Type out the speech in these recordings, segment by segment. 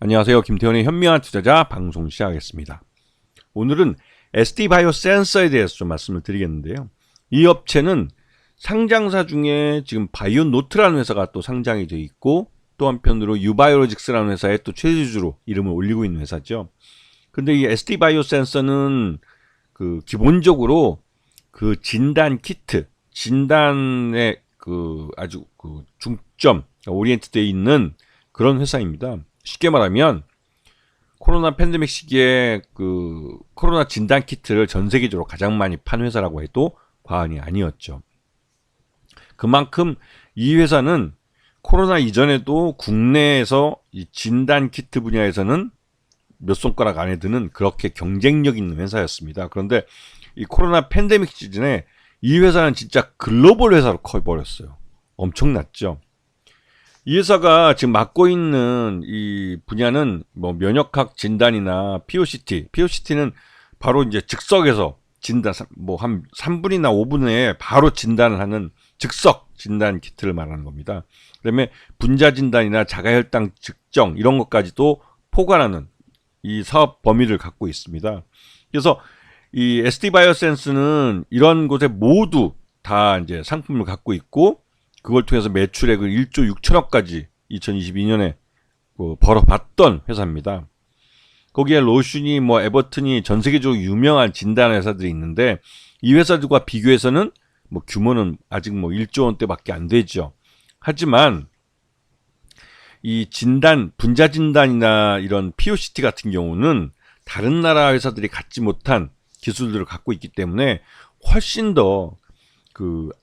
안녕하세요. 김태원의 현명한 투자자 방송 시작하겠습니다. 오늘은 ST바이오센서에 대해서 좀 말씀을 드리겠는데요. 이 업체는 상장사 중에 지금 바이오노트라는 회사가 또 상장이 되어 있고, 또 한편으로 유바이오로직스라는 회사의 또 최대주주로 이름을 올리고 있는 회사죠. 근데 이 ST바이오센서는 기본적으로 진단 키트, 진단의 아주 중점, 오리엔트되어 있는 그런 회사입니다. 쉽게 말하면 코로나 팬데믹 시기에 코로나 진단 키트를 전 세계적으로 가장 많이 판 회사라고 해도 과언이 아니었죠. 그만큼 이 회사는 코로나 이전에도 국내에서 이 진단 키트 분야에서는 몇 손가락 안에 드는 그렇게 경쟁력 있는 회사였습니다. 그런데 이 코로나 팬데믹 시즌에 이 회사는 진짜 글로벌 회사로 커버렸어요. 엄청났죠. 이 회사가 지금 맡고 있는 이 분야는 면역학 진단이나 POCT는 바로 이제 즉석에서 진단, 한 3분이나 5분 내에 바로 진단을 하는 즉석 진단 키트를 말하는 겁니다. 그다음에 분자 진단이나 자가혈당 측정 이런 것까지도 포괄하는 이 사업 범위를 갖고 있습니다. 그래서 이 ST바이오센스는 이런 곳에 모두 다 이제 상품을 갖고 있고, 그걸 통해서 매출액을 1조 6천억까지 2022년에 벌어봤던 회사입니다. 거기에 로슈니, 에버튼이 전 세계적으로 유명한 진단 회사들이 있는데, 이 회사들과 비교해서는 규모는 아직 1조 원대밖에 안 되죠. 하지만 이 분자 진단이나 이런 POCT 같은 경우는 다른 나라 회사들이 갖지 못한 기술들을 갖고 있기 때문에 훨씬 더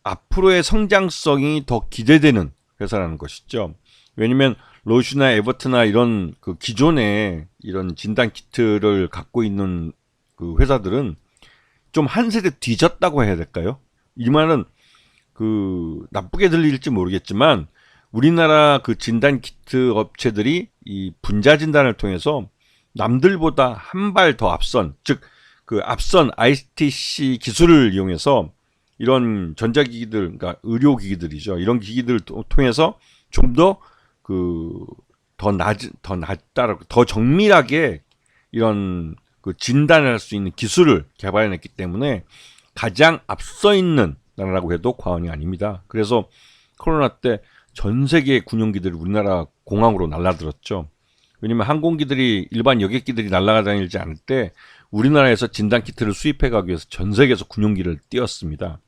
앞으로의 성장성이 더 기대되는 회사라는 것이죠. 왜냐면 로슈나 에버트나 이런 기존의 이런 진단 키트를 갖고 있는 회사들은 좀 한 세대 뒤졌다고 해야 될까요? 이 말은 나쁘게 들릴지 모르겠지만, 우리나라 진단 키트 업체들이 이 분자 진단을 통해서 남들보다 한 발 더 앞선, 즉 앞선 ITC 기술을 이용해서 이런 전자기기들, 그러니까 의료기기들이죠. 이런 기기들을 통해서 좀 더 더 정밀하게 이런 진단을 할 수 있는 기술을 개발해냈기 때문에 가장 앞서 있는 나라라고 해도 과언이 아닙니다. 그래서 코로나 때 전 세계의 군용기들이 우리나라 공항으로 날아들었죠. 왜냐면 항공기들이, 일반 여객기들이 날아다니지 않을 때 우리나라에서 진단 키트를 수입해 가기 위해서 전 세계에서 군용기를 띄웠습니다.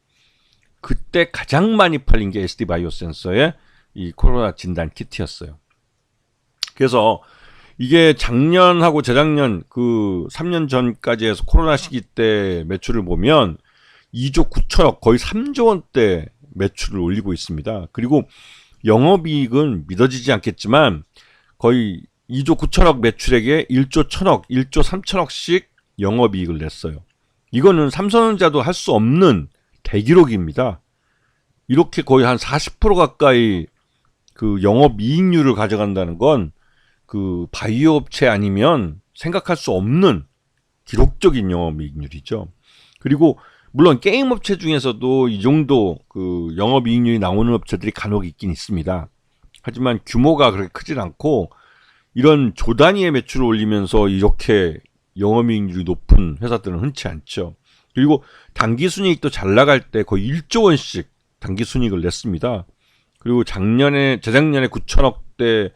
그때 가장 많이 팔린 게 ST바이오센서의 이 코로나 진단 키트였어요. 그래서 이게 작년하고 재작년 3년 전까지 해서 코로나 시기 때 매출을 보면 2조 9천억, 거의 3조 원대 매출을 올리고 있습니다. 그리고 영업이익은 믿어지지 않겠지만 거의 2조 9천억 매출액에 1조 1천억, 1조 3천억씩 영업이익을 냈어요. 이거는 삼성전자도 할 수 없는 대기록입니다. 이렇게 거의 한 40% 가까이 영업이익률을 가져간다는 건 바이오 업체 아니면 생각할 수 없는 기록적인 영업이익률이죠. 그리고 물론 게임 업체 중에서도 이 정도 영업이익률이 나오는 업체들이 간혹 있긴 있습니다. 하지만 규모가 그렇게 크진 않고, 이런 조 단위의 매출을 올리면서 이렇게 영업이익률이 높은 회사들은 흔치 않죠. 그리고 당기순이익도 잘 나갈 때 거의 1조 원씩 당기순이익을 냈습니다. 그리고 재작년에 9천억대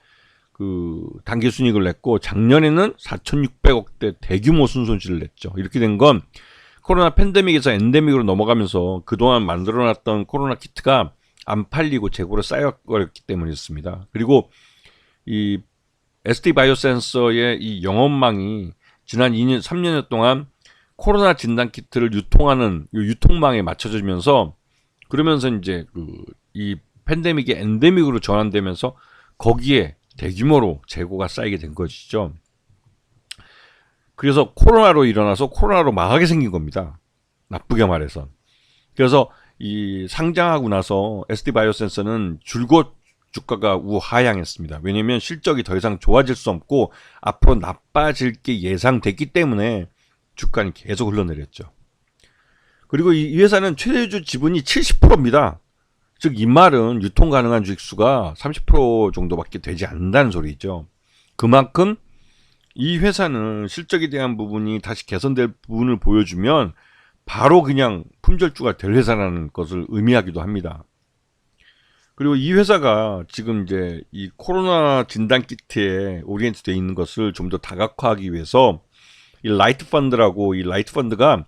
당기순이익을 냈고, 작년에는 4,600억대 대규모 순손실을 냈죠. 이렇게 된 건 코로나 팬데믹에서 엔데믹으로 넘어가면서 그동안 만들어놨던 코로나 키트가 안 팔리고 재고로 쌓여버렸기 때문이었습니다. 그리고 이 ST바이오센서의 이 영업망이 지난 2년, 3년 동안 코로나 진단 키트를 유통하는 유통망에 맞춰지면서, 그러면서 이제 이 팬데믹이 엔데믹으로 전환되면서 거기에 대규모로 재고가 쌓이게 된 것이죠. 그래서 코로나로 일어나서 코로나로 망하게 생긴 겁니다. 나쁘게 말해서. 그래서 이 상장하고 나서 ST바이오센서는 줄곧 주가가 우하향했습니다. 왜냐하면 실적이 더 이상 좋아질 수 없고 앞으로 나빠질 게 예상됐기 때문에 주가는 계속 흘러내렸죠. 그리고 이 회사는 최대주 지분이 70%입니다. 즉 이 말은 유통 가능한 주식수가 30% 정도밖에 되지 않는다는 소리죠. 그만큼 이 회사는 실적에 대한 부분이 다시 개선될 부분을 보여주면 바로 그냥 품절주가 될 회사라는 것을 의미하기도 합니다. 그리고 이 회사가 지금 이제 이 코로나 진단 키트에 오리엔트 되어 있는 것을 좀 더 다각화하기 위해서 이 라이트 펀드라고, 이 라이트 펀드가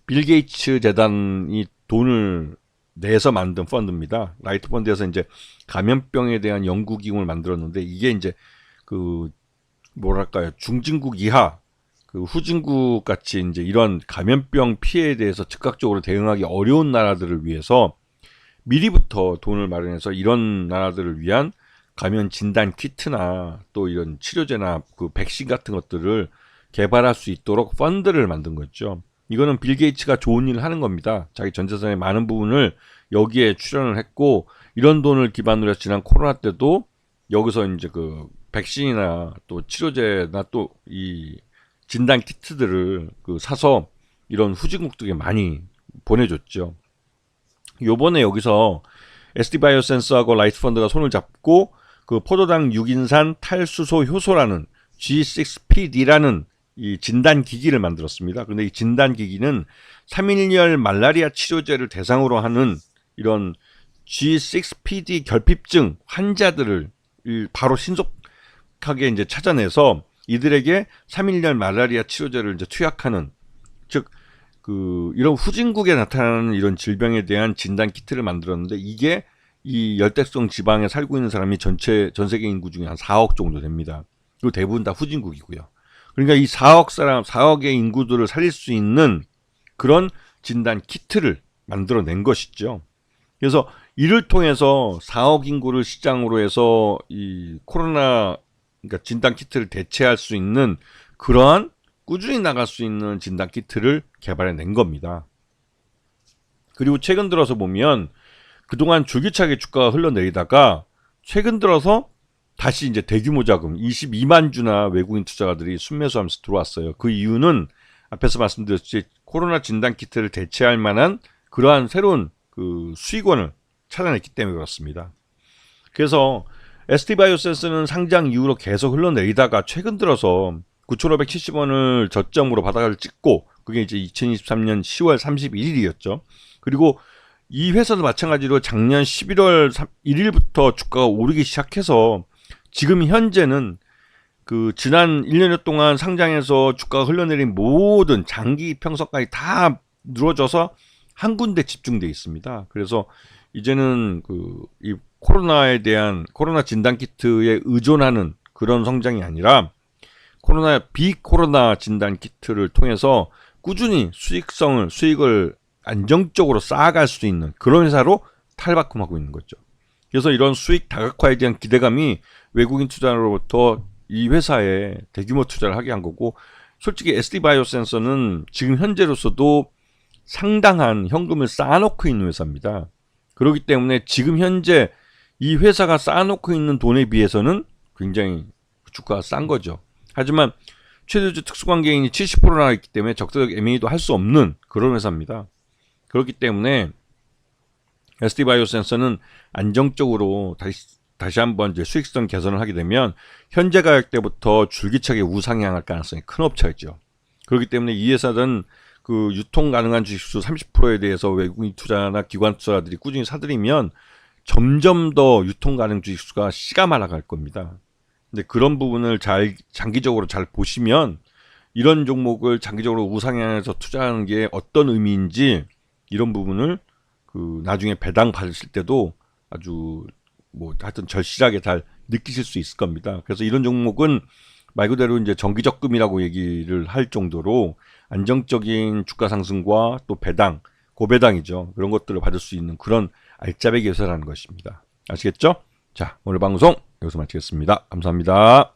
빌 게이츠 재단이 돈을 내서 만든 펀드입니다. 라이트 펀드에서 이제 감염병에 대한 연구 기금을 만들었는데, 이게 이제 그 뭐랄까요, 중진국 이하 그 후진국 같이 이제 이런 감염병 피해에 대해서 즉각적으로 대응하기 어려운 나라들을 위해서 미리부터 돈을 마련해서 이런 나라들을 위한 감염 진단 키트나 또 이런 치료제나 그 백신 같은 것들을 개발할 수 있도록 펀드를 만든 거죠. 이거는 빌 게이츠가 좋은 일을 하는 겁니다. 자기 전 재산의 많은 부분을 여기에 출연을 했고, 이런 돈을 기반으로 해서 지난 코로나 때도 여기서 이제 그 백신이나 또 치료제나 또 이 진단 키트들을 그 사서 이런 후진국들에게 많이 보내줬죠. 요번에 여기서 SD 바이오센스하고 라이트 펀드가 손을 잡고 그 포도당 6인산 탈수소 효소라는 G6PD라는 이 진단 기기를 만들었습니다. 그런데 이 진단 기기는 3.1열 말라리아 치료제를 대상으로 하는 이런 G6PD 결핍증 환자들을 바로 신속하게 이제 찾아내서 이들에게 3.1열 말라리아 치료제를 이제 투약하는, 즉 그 이런 후진국에 나타나는 이런 질병에 대한 진단 키트를 만들었는데, 이게 이 열대성 지방에 살고 있는 사람이 전 세계 인구 중에 한 4억 정도 됩니다. 그리고 대부분 다 후진국이고요. 그러니까 이 4억의 인구들을 살릴 수 있는 그런 진단 키트를 만들어낸 것이죠. 그래서 이를 통해서 4억 인구를 시장으로 해서 이 코로나, 그러니까 진단 키트를 대체할 수 있는 그러한 꾸준히 나갈 수 있는 진단 키트를 개발해낸 겁니다. 그리고 최근 들어서 보면 그동안 줄기차게 주가가 흘러내리다가 최근 들어서 다시 이제 대규모 자금 22만 주나 외국인 투자가들이 순매수하면서 들어왔어요. 그 이유는 앞에서 말씀드렸듯이 코로나 진단 키트를 대체할 만한 그러한 새로운 그 수익원을 찾아냈기 때문에 그렇습니다. 그래서 ST바이오센스는 상장 이후로 계속 흘러내리다가 최근 들어서 9,570원을 저점으로 바닥을 찍고, 그게 이제 2023년 10월 31일이었죠. 그리고 이 회사도 마찬가지로 작년 11월 1일부터 주가가 오르기 시작해서 지금 현재는 그 지난 1년여 동안 상장해서 주가가 흘러내린 모든 장기 평선까지 다 누러져서 한 군데 집중돼 있습니다. 그래서 이제는 그 이 코로나에 대한 코로나 진단 키트에 의존하는 그런 성장이 아니라 비코로나 진단 키트를 통해서 꾸준히 수익을 안정적으로 쌓아갈 수 있는 그런 회사로 탈바꿈하고 있는 거죠. 그래서 이런 수익 다각화에 대한 기대감이 외국인 투자로부터 이 회사에 대규모 투자를 하게 한 거고, 솔직히 SD바이오센서는 지금 현재로서도 상당한 현금을 쌓아놓고 있는 회사입니다. 그렇기 때문에 지금 현재 이 회사가 쌓아놓고 있는 돈에 비해서는 굉장히 주가가 싼 거죠. 하지만 최대주 특수관계인이 70%나 있기 때문에 적대적 M&A도 할 수 없는 그런 회사입니다. 그렇기 때문에 SD바이오센서는 안정적으로 다시 한번 이제 수익성 개선을 하게 되면 현재 가격대부터 줄기차게 우상향할 가능성이 큰 업체였죠. 그렇기 때문에 이 회사는 그 유통 가능한 주식수 30%에 대해서 외국인 투자나 기관 투자들이 꾸준히 사들이면 점점 더 유통 가능 주식수가 씨가 말아갈 겁니다. 근데 그런 부분을 장기적으로 잘 보시면 이런 종목을 장기적으로 우상향해서 투자하는 게 어떤 의미인지, 이런 부분을 그 나중에 배당 받으실 때도 아주 뭐 하여튼 절실하게 잘 느끼실 수 있을 겁니다. 그래서 이런 종목은 말 그대로 이제 정기적금이라고 얘기를 할 정도로 안정적인 주가 상승과 또 배당, 고배당이죠. 그런 것들을 받을 수 있는 그런 알짜배기 회사라는 것입니다. 아시겠죠? 자, 오늘 방송 여기서 마치겠습니다. 감사합니다.